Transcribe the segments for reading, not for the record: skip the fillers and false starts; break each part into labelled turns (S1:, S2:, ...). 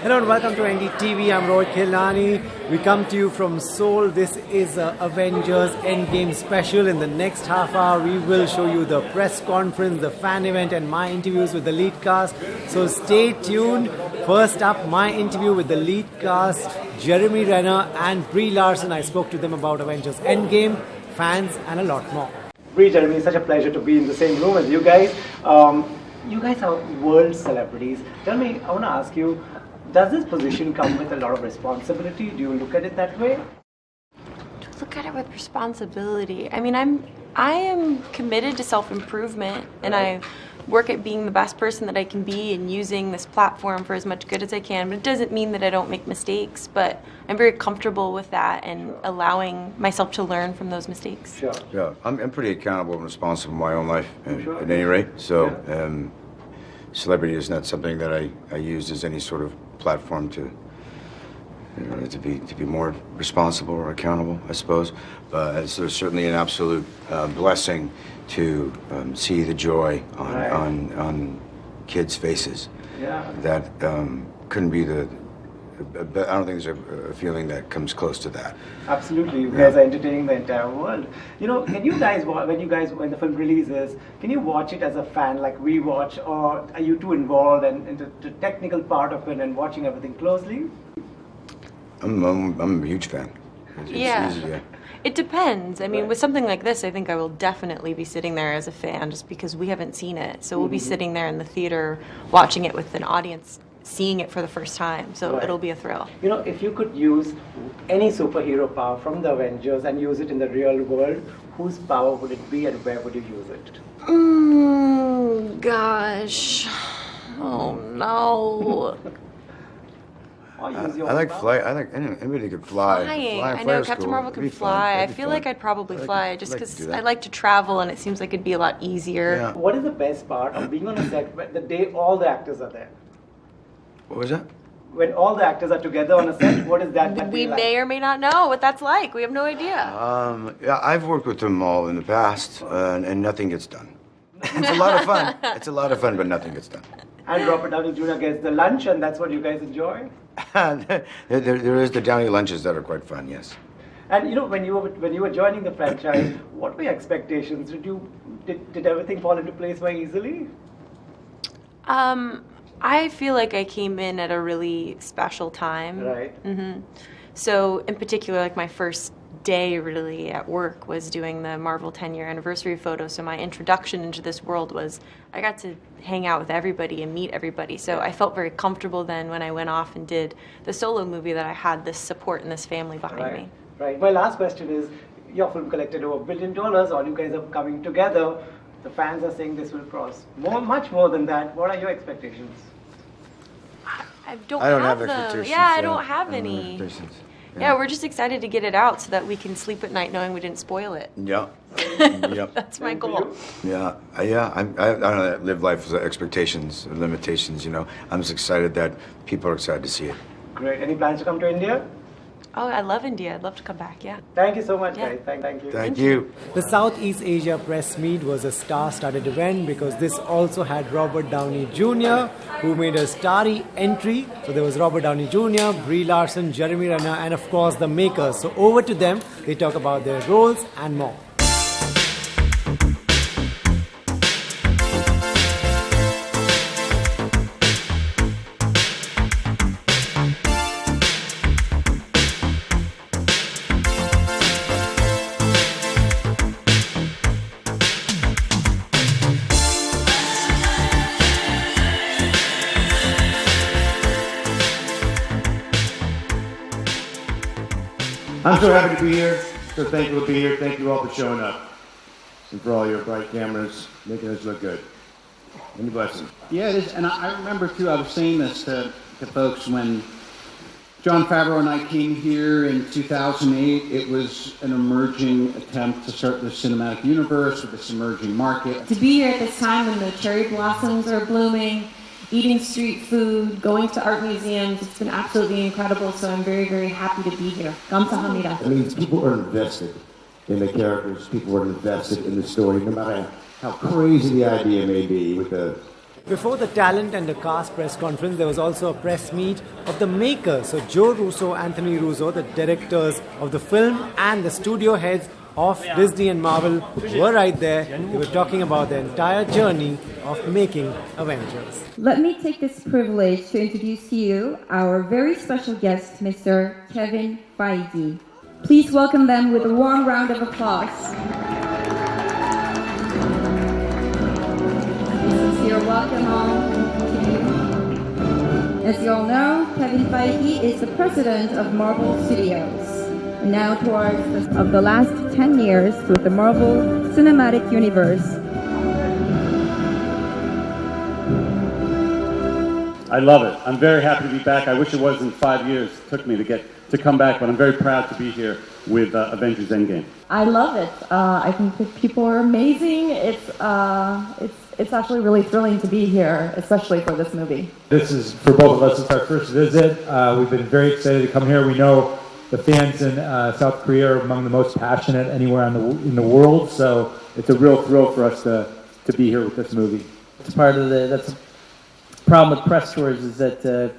S1: Hello and welcome to NDTV. I'm Rohit Khilani. We come to you from Seoul. This is Avengers Endgame special. In the next half hour, we will show you the press conference, the fan event, and my interviews with the lead cast. So stay tuned. First up, my interview with the lead cast, Jeremy Renner and Brie Larson. I spoke to them about Avengers Endgame, fans, and a lot more. Brie, Jeremy, it's such a pleasure to be in the same room as you guys. You guys are world celebrities. Tell me, I want to ask you, does this position come with a lot of responsibility? Do you look at it that way?
S2: To look at it with responsibility. I mean, I am committed to self-improvement, and I work at being the best person that I can be and using this platform for as much good as I can. But it doesn't mean that I don't make mistakes, but I'm very comfortable with that and allowing myself to learn from those mistakes.
S3: Sure. Yeah, I'm pretty accountable and responsible in my own life, at any rate. So, celebrity is not something that I use as any sort of platform to be more responsible or accountable, I suppose. But it's certainly an absolute blessing to see the joy on kids' faces. Yeah. That couldn't be I don't think there's a feeling that comes close to that.
S1: Absolutely, you guys are entertaining the entire world. You know, can you guys, when the film releases, can you watch it as a fan like we watch, or are you too involved in the technical part of it and watching everything closely?
S3: I'm a huge fan. It's easy.
S2: It depends. I mean, with something like this, I think I will definitely be sitting there as a fan just because we haven't seen it. So we'll be sitting there in the theater watching it with an audience, seeing it for the first time. So it'll be a thrill. You know, if you could use any superhero power from the Avengers and use it in the real world, whose power would it be and where would you use it? Gosh. Oh, no.
S3: I like flight. I like anybody could fly.
S2: Flying. I know Captain Marvel can fly. I feel like I'd probably fly just because I like to travel and it seems like it'd be a lot easier.
S1: Yeah. What is the best part of being on a set the day all the actors are there?
S3: What was that?
S1: When all the actors are together on a set, what is that?
S2: We may or may not know what that's like. We have no idea.
S3: Yeah, I've worked with them all in the past, and nothing gets done. It's a lot of fun. It's a lot of fun, but nothing gets done.
S1: And Robert Downey Jr. gets the lunch, and that's what you guys enjoy?
S3: There is the Downey lunches that are quite fun, yes.
S1: And you know, when you were joining the franchise, what were your expectations? Did everything fall into place very easily?
S2: I feel like I came in at a really special time.
S1: Right.
S2: Mm-hmm. So, in particular, like my first day really at work was doing the Marvel 10-year anniversary photo. So my introduction into this world was I got to hang out with everybody and meet everybody. So I felt very comfortable then when I went off and did the solo movie that I had this support and this family behind me.
S1: Right. My last question is, your film collected over $1 billion. All you guys are coming together. The fans are saying this will cross much more than that. What are your expectations?
S2: I don't
S3: have
S2: them.
S3: expectations.
S2: Yeah, I don't have any. Yeah, we're just excited to get it out so that we can sleep at night knowing we didn't spoil it.
S3: Yeah. Yep.
S2: That's my goal.
S3: Yeah. I don't know, live life with expectations and limitations, you know. I'm just excited that people are excited to see it.
S1: Great. Any plans to come to India?
S2: Oh, I love India. I'd love to come back, yeah.
S1: Thank you so much, guys. Thank you.
S3: Thank you.
S1: The Southeast Asia Press Meet was a star-studded event because this also had Robert Downey Jr., who made a starry entry. So there was Robert Downey Jr., Brie Larson, Jeremy Renner, and of course the makers. So over to them, they talk about their roles and more.
S4: I'm so happy to be here, so thankful to be here. Thank you all for showing up and for all your bright cameras, making us look good. Many blessings.
S5: Yeah, it is, and I remember too, I was saying this to folks when Jon Favreau and I came here in 2008. It was an emerging attempt to start the cinematic universe with this emerging market.
S6: To be here at this time when the cherry blossoms are blooming, eating street food, going to art museums, it's been absolutely incredible, so I'm very, very happy to be here. Kamsahamnida.
S4: I mean, people are invested in the characters, people are invested in the story, no matter how crazy the idea may be with the
S1: Before the talent and the cast press conference, there was also a press meet of the makers. So Joe Russo, Anthony Russo, the directors of the film and the studio heads of Disney and Marvel were right there. They were talking about the entire journey of making Avengers.
S6: Let me take this privilege to introduce to you our very special guest, Mr. Kevin Feige. Please welcome them with a warm round of applause. This is your welcome home to you. As you all know, Kevin Feige is the president of Marvel Studios. And now towards of the last 10 years with the Marvel Cinematic Universe.
S5: I love it. I'm very happy to be back. I wish it wasn't 5 years it took me to come back, but I'm very proud to be here with Avengers Endgame.
S6: I love it. I think the people are amazing. It's actually really thrilling to be here, especially for this movie.
S7: This is, for both of us, it's our first visit. We've been very excited to come here. We know the fans in South Korea are among the most passionate anywhere in the world, so it's a real thrill for us to be here with this movie.
S8: It's part of that's the problem with press tours is that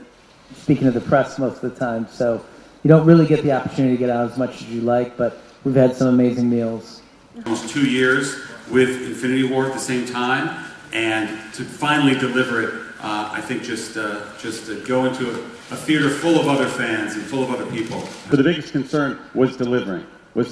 S8: speaking to the press most of the time, so you don't really get the opportunity to get out as much as you like, but we've had some amazing meals.
S9: Almost 2 years with Infinity War at the same time, and to finally deliver it, I think just go into a theater full of other fans and full of other people.
S5: But the biggest concern was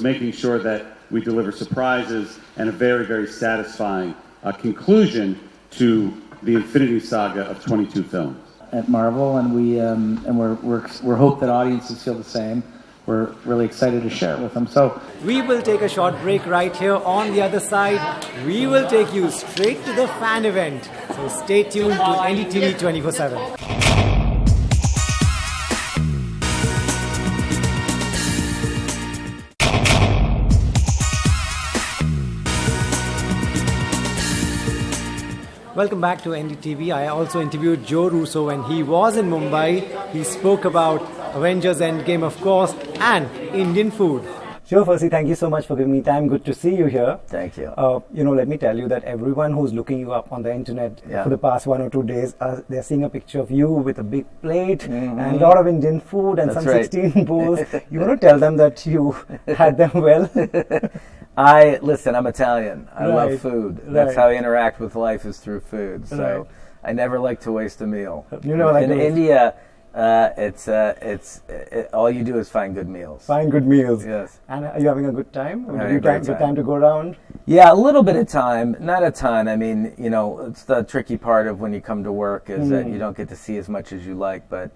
S5: making sure that we deliver surprises and a very, very satisfying conclusion to the Infinity Saga of 22 films.
S8: At Marvel, and we're hope that audiences feel the same. We're really excited to share it with them. So
S1: we will take a short break right here. On the other side, we will take you straight to the fan event. So stay tuned to NDTV 24/7. Welcome back to NDTV. I also interviewed Joe Russo when he was in Mumbai. He spoke about Avengers Endgame, of course, and Indian food. Joe, firstly, thank you so much for giving me time. Good to see you here.
S10: Thank you.
S1: Let me tell you that everyone who's looking you up on the internet for the past 1 or 2 days, they're seeing a picture of you with a big plate and a lot of Indian food and
S10: That's
S1: some
S10: right.
S1: 16 bowls. You want to tell them that you had them well?
S10: Listen, I'm Italian. I love food. That's how I interact with life is through food. So I never like to waste a meal. In India, all you do is find good meals.
S1: Find good meals.
S10: Yes.
S1: And are you having a good time?
S10: Having a great
S1: good time to go around?
S10: Yeah, a little bit of time, not a ton. I mean, it's the tricky part of when you come to work is that you don't get to see as much as you like. But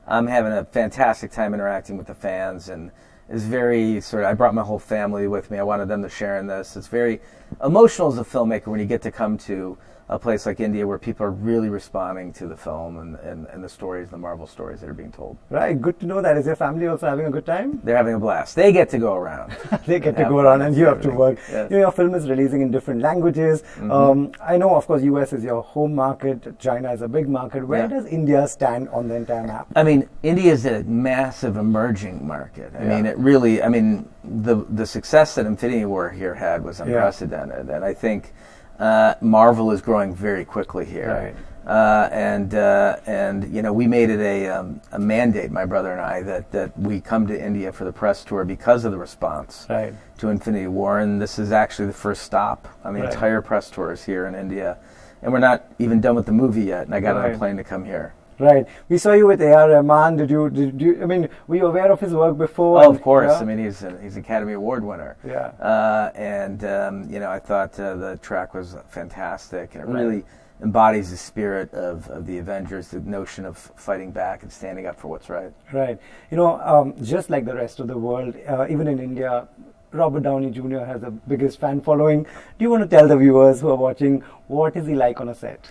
S10: I'm having a fantastic time interacting with the fans, and is very I brought my whole family with me. I wanted them to share in this. It's very emotional as a filmmaker when you get to come to a place like India where people are really responding to the film and the stories, the Marvel stories that are being told.
S1: Right, good to know that. Is your family also having a good time?
S10: They're having a blast. They get to go around.
S1: They get to go around and you have to work.
S10: Yes.
S1: Your film is releasing in different languages. I know, of course, US is your home market. China is a big market. Where does India stand on the entire map?
S10: I mean, India is a massive emerging market. I mean, the success that Infinity War here had was unprecedented. And I think Marvel is growing very quickly here. Right. And we made it a mandate, my brother and I, that we come to India for the press tour because of the response to Infinity War. And this is actually the first stop on the entire press tour is here in India. And we're not even done with the movie yet, and I got on a plane to come here.
S1: Right. We saw you with A.R. Rahman. Did you? I mean, were you aware of his work before?
S10: Oh, of course. Yeah? I mean, he's an Academy Award winner.
S1: Yeah.
S10: I thought the track was fantastic, and it really embodies the spirit of the Avengers, the notion of fighting back and standing up for what's right.
S1: Right. Just like the rest of the world, even in India, Robert Downey Jr. has the biggest fan following. Do you want to tell the viewers who are watching, what is he like on a set?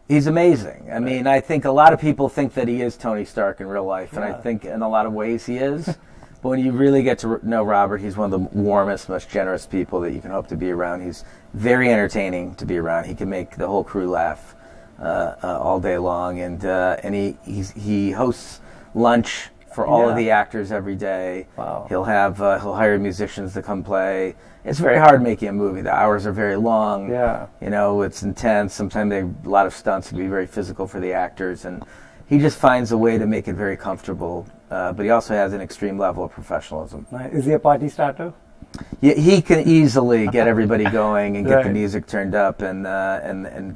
S10: He's amazing. I mean, I think a lot of people think that he is Tony Stark in real life, and I think in a lot of ways he is. But when you really get to know Robert, he's one of the warmest, most generous people that you can hope to be around. He's very entertaining to be around. He can make the whole crew laugh all day long, and he hosts lunch for all of
S1: Yeah.
S10: the actors every day.
S1: Wow.
S10: He'll hire musicians to come play. It's very hard making a movie. The hours are very long.
S1: Yeah.
S10: You know, it's intense. Sometimes a lot of stunts can be very physical for the actors, and he just finds a way to make it very comfortable. But he also has an extreme level of professionalism.
S1: Is he a party starter?
S10: Yeah, he can easily get everybody going and get the
S1: Right.
S10: music turned up and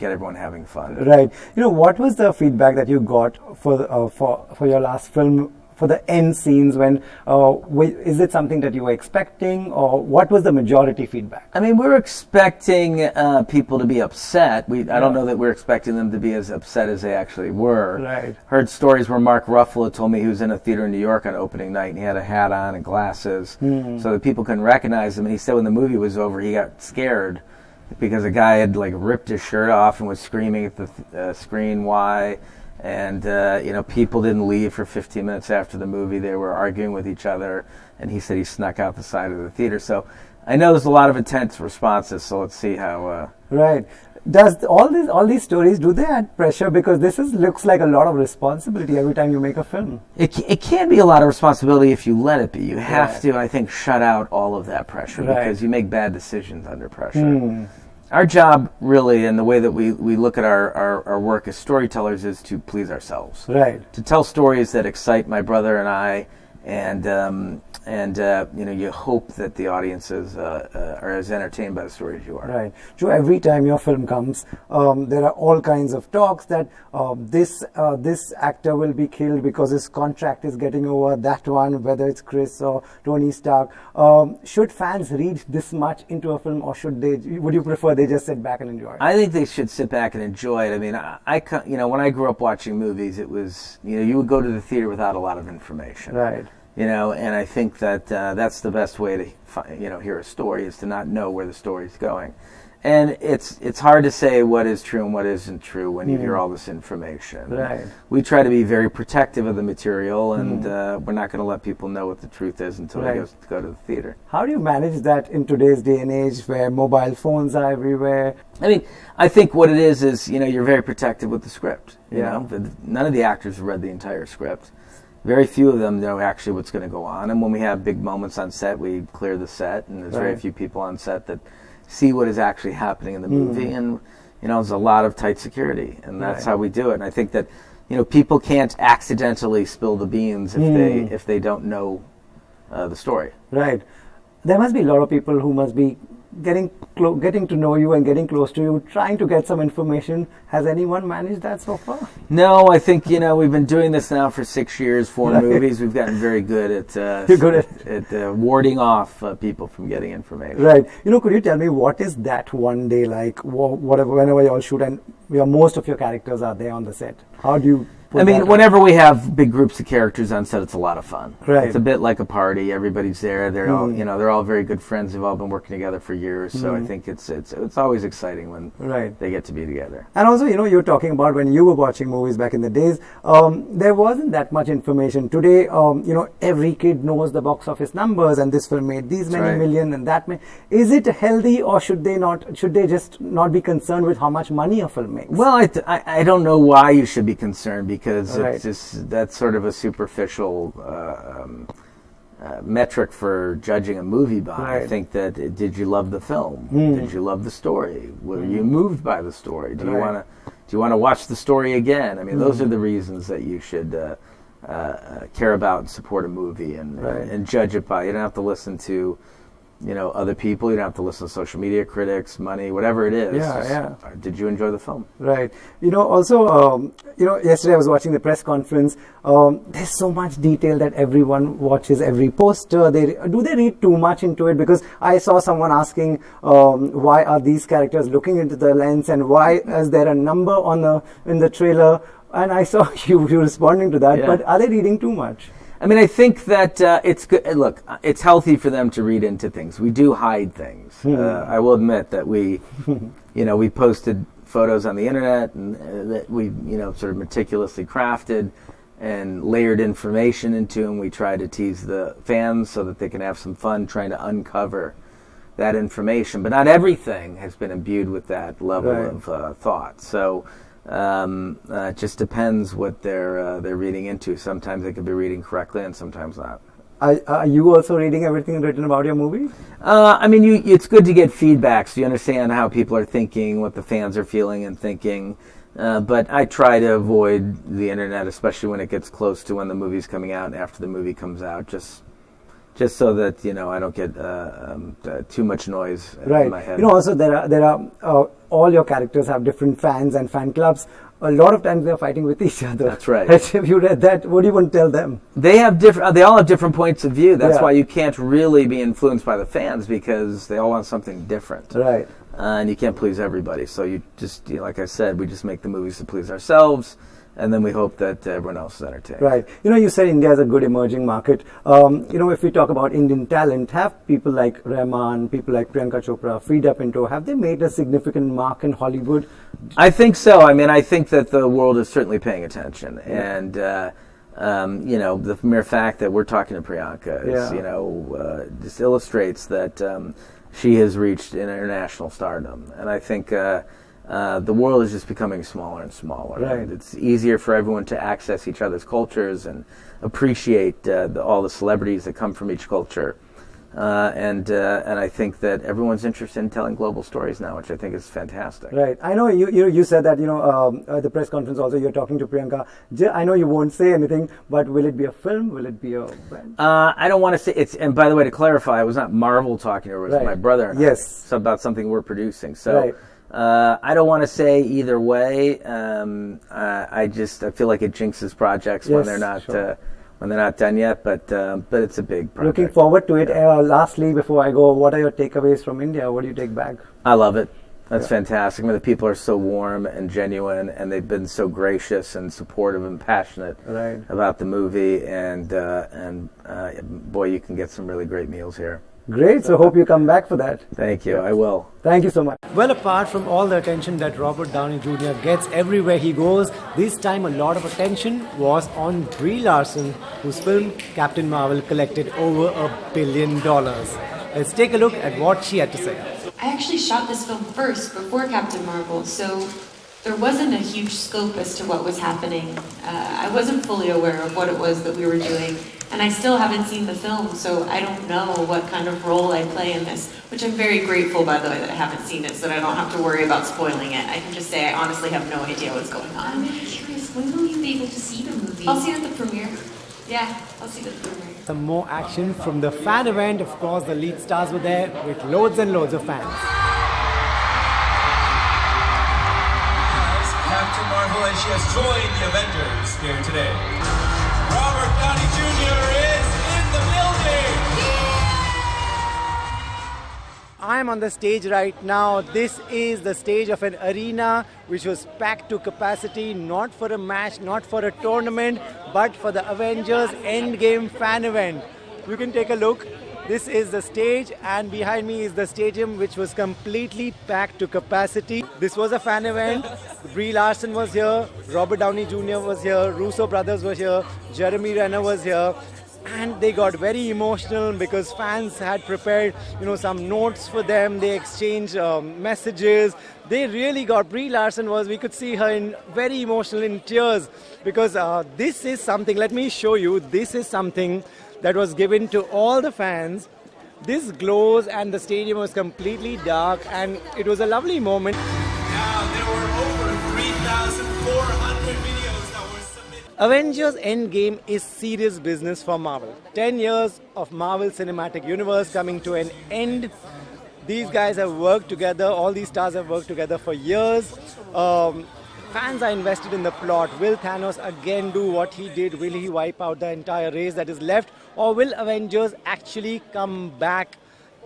S10: get everyone having fun.
S1: Right. What was the feedback that you got for your last film, for the end scenes? Is it something that you were expecting, or what was the majority feedback?
S10: I mean, we're expecting people to be upset. I don't know that we're expecting them to be as upset as they actually were.
S1: Right.
S10: Heard stories where Mark Ruffalo told me he was in a theater in New York on opening night and he had a hat on and glasses so that people couldn't recognize him. And he said when the movie was over, he got scared because a guy had ripped his shirt off and was screaming at the screen, "Why?" And, people didn't leave for 15 minutes after the movie. They were arguing with each other, and he said he snuck out the side of the theater. So I know there's a lot of intense responses, so let's see how...
S1: Right. Does all these stories, do they add pressure? Because looks like a lot of responsibility every time you make a film.
S10: It can be a lot of responsibility if you let it be. You have to, I think, shut out all of that pressure because you make bad decisions under pressure. Our job, really, and the way that we look at our work as storytellers is to please ourselves.
S1: Right.
S10: To tell stories that excite my brother and I, and you hope that the audiences are as entertained by the stories you are.
S1: Right. So every time your film comes, there are all kinds of talks that this actor will be killed because his contract is getting over. That one, whether it's Chris or Tony Stark. Should fans read this much into a film, or would you prefer they just sit back and enjoy it?
S10: I think they should sit back and enjoy it. I mean, when I grew up watching movies, it was you would go to the theater without a lot of information.
S1: Right.
S10: And I think that that's the best way to hear a story is to not know where the story's going. And it's hard to say what is true and what isn't true when you hear all this information.
S1: Right.
S10: We try to be very protective of the material, and we're not going to let people know what the truth is until they go to the theater.
S1: How do you manage that in today's day and age where mobile phones are everywhere?
S10: I mean, I think what it is you're very protective with the script. None of the actors have read the entire script. Very few of them know actually what's going to go on. And when we have big moments on set, we clear the set, and there's very few people on set that see what is actually happening in the movie. And there's a lot of tight security, and that's how we do it. And I think that people can't accidentally spill the beans if they don't know the story.
S1: Right. There must be a lot of people who must be getting to know you and getting close to you, trying to get some information. Has anyone managed that so far?
S10: No, I think we've been doing this now for 6 years, 4 movies. We've gotten very good at warding off people from getting information.
S1: Right. Could you tell me what is that one day like? Whenever you all shoot and most of your characters are there on the set, how do you?
S10: Whenever we have big groups of characters on set, it's a lot of fun.
S1: Right.
S10: It's a bit like a party. Everybody's there. They're all, they're all very good friends. They've all been working together for years. So I think it's always exciting when they get to be together.
S1: And also, you were talking about when you were watching movies back in the days, there wasn't that much information. Today, every kid knows the box office numbers, and this film made these many million and that many. Is it healthy, or should they just not be concerned with how much money a film makes?
S10: Well, I don't know why you should be concerned, because it's just that's sort of a superficial metric for judging a movie by. I think that did you love the film? Did you love the story? Were you moved by the story? Do you want to watch the story again? I mean, those are the reasons that you should care about and support a movie and judge it by. You don't have to listen to other people. You don't have to listen to social media critics, money, whatever it is. Did you enjoy the film?
S1: Right. Also, yesterday I was watching the press conference. There's so much detail that everyone watches every poster. Do they read too much into it? Because I saw someone asking, why are these characters looking into the lens, and why is there a number in the trailer? And I saw you responding to that. But are they reading too much?
S10: I mean, I think that it's good. Look, it's healthy for them to read into things. We do hide things. I will admit that we posted photos on the internet and that we, sort of meticulously crafted and layered information into, and we try to tease the fans so that they can have some fun trying to uncover that information. But not everything has been imbued with that level of thought. So It just depends what they're reading into. Sometimes they could be reading correctly, and sometimes not.
S1: Are you also reading everything written about your movie?
S10: I mean, it's good to get feedback so you understand how people are thinking, what the fans are feeling and thinking. But I try to avoid the internet, especially when it gets close to when the movie's coming out and after the movie comes out, just so that I don't get too much noise in my head.
S1: Also there are all your characters have different fans and fan clubs. A lot of times they're fighting with each other.
S10: That's right.
S1: Have you read that? What do you want to tell them?
S10: They all have different points of view. That's why you can't really be influenced by the fans, because they all want something different.
S1: Right.
S10: And you can't please everybody. So you just, like I said, we just make the movies to please ourselves, and then we hope that everyone else is entertained.
S1: Right. You said India is a good emerging market. If we talk about Indian talent, have people like Rahman, people like Priyanka Chopra, Frida Pinto, have they made a significant mark in Hollywood?
S10: I think so. I mean, I think that the world is certainly paying attention. And, the mere fact that we're talking to Priyanka is, just illustrates that she has reached international stardom. And I think the world is just becoming smaller and smaller.
S1: Right.
S10: And it's easier for everyone to access each other's cultures and appreciate all the celebrities that come from each culture. And I think that everyone's interested in telling global stories now, which I think is fantastic.
S1: Right. I know you said that, the press conference also, you're talking to Priyanka. I know you won't say anything, but will it be a film? Will it be a brand?
S10: I don't want to say it's, and by the way, to clarify, it was not Marvel talking to her, it was my brother and I. It's about something we're producing. So I don't want to say either way. I feel like it jinxes projects when they're not when they're not done yet, but it's a big project.
S1: Looking forward to it. Lastly, before I go, what are your takeaways from India? What do you take back?
S10: I love it. That's fantastic. I mean, the people are so warm and genuine, and they've been so gracious and supportive and passionate about the movie. And boy, you can get some really great meals here.
S1: Great. So hope you come back for that.
S10: Thank you. I will.
S1: Thank you so much. Well, apart from all the attention that Robert Downey Jr. gets everywhere he goes, this time a lot of attention was on Brie Larson, whose film Captain Marvel collected over $1 billion. Let's take a look at what she had to say.
S2: I actually shot this film first before Captain Marvel, so there wasn't a huge scope as to what was happening. I wasn't fully aware of what it was that we were doing, and I still haven't seen the film, so I don't know what kind of role I play in this, which I'm very grateful, by the way, that I haven't seen it, so that I don't have to worry about spoiling it. I can just say I honestly have no idea what's going on.
S11: I'm really curious, when will you be able to see the movie?
S2: I'll see it at the premiere. Yeah, I'll see it at the premiere.
S1: Some more action from the fan event. Of course, the lead stars were there with loads and loads of fans.
S12: Captain Marvel, and she has joined the Avengers here today. Robert Downey Jr. is in the building!
S1: I'm on the stage right now. This is the stage of an arena which was packed to capacity, not for a match, not for a tournament, but for the Avengers Endgame fan event. You can take a look. This is the stage, and behind me is the stadium, which was completely packed to capacity. This was a fan event. Brie Larson was here, Robert Downey Jr. was here, Russo brothers were here, Jeremy Renner was here, and they got very emotional because fans had prepared, some notes for them. They exchanged messages. They really got. Brie Larson we could see her very emotional, in tears, because this is something. Let me show you. This is something that was given to all the fans. This glows, and the stadium was completely dark, and it was a lovely moment.
S12: Now, there were over 3,400 videos that were submitted.
S1: Avengers Endgame is serious business for Marvel. 10 years of Marvel Cinematic Universe coming to an end. These guys have worked together, all these stars have worked together for years. Fans are invested in the plot. Will Thanos again do what he did? Will he wipe out the entire race that is left? Or will Avengers actually come back,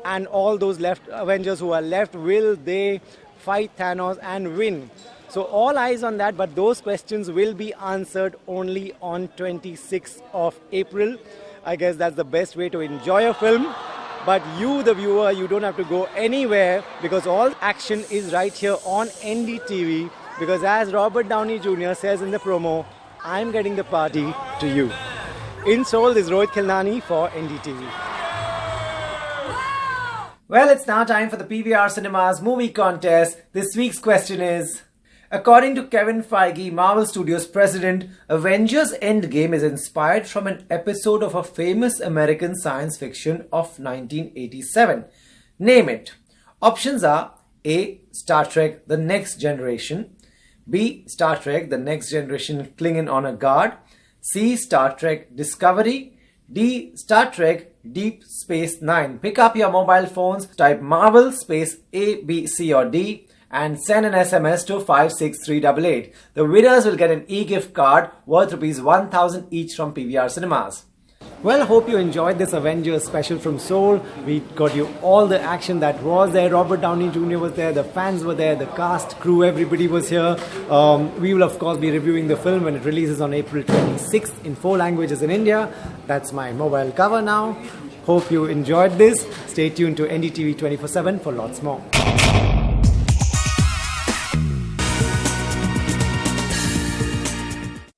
S1: and all those Avengers who are left, will they fight Thanos and win? So all eyes on that, but those questions will be answered only on 26th of April. I guess that's the best way to enjoy a film. But you, the viewer, you don't have to go anywhere, because all action is right here on NDTV. Because as Robert Downey Jr. says in the promo, I'm getting the party to you. In Seoul, this is Rohit Khilnani for NDTV. Well, it's now time for the PVR Cinemas movie contest. This week's question is, According to Kevin Feige, Marvel Studios president, Avengers Endgame is inspired from an episode of a famous American science fiction of 1987. Name it. Options are A. Star Trek The Next Generation, B. Star Trek The Next Generation Klingon Honor Guard, C. Star Trek Discovery, D. Star Trek Deep Space Nine. Pick up your mobile phones, type Marvel space A, B, C or D and send an SMS to 56388. The winners will get an e-gift card worth ₹1,000 each from PVR Cinemas. Well, hope you enjoyed this Avengers special from Seoul. We got you all the action that was there. Robert Downey Jr. was there, the fans were there, the cast, crew, everybody was here. We will of course be reviewing the film when it releases on April 26th in 4 languages in India. That's my mobile cover now. Hope you enjoyed this. Stay tuned to NDTV 24/7 for lots more.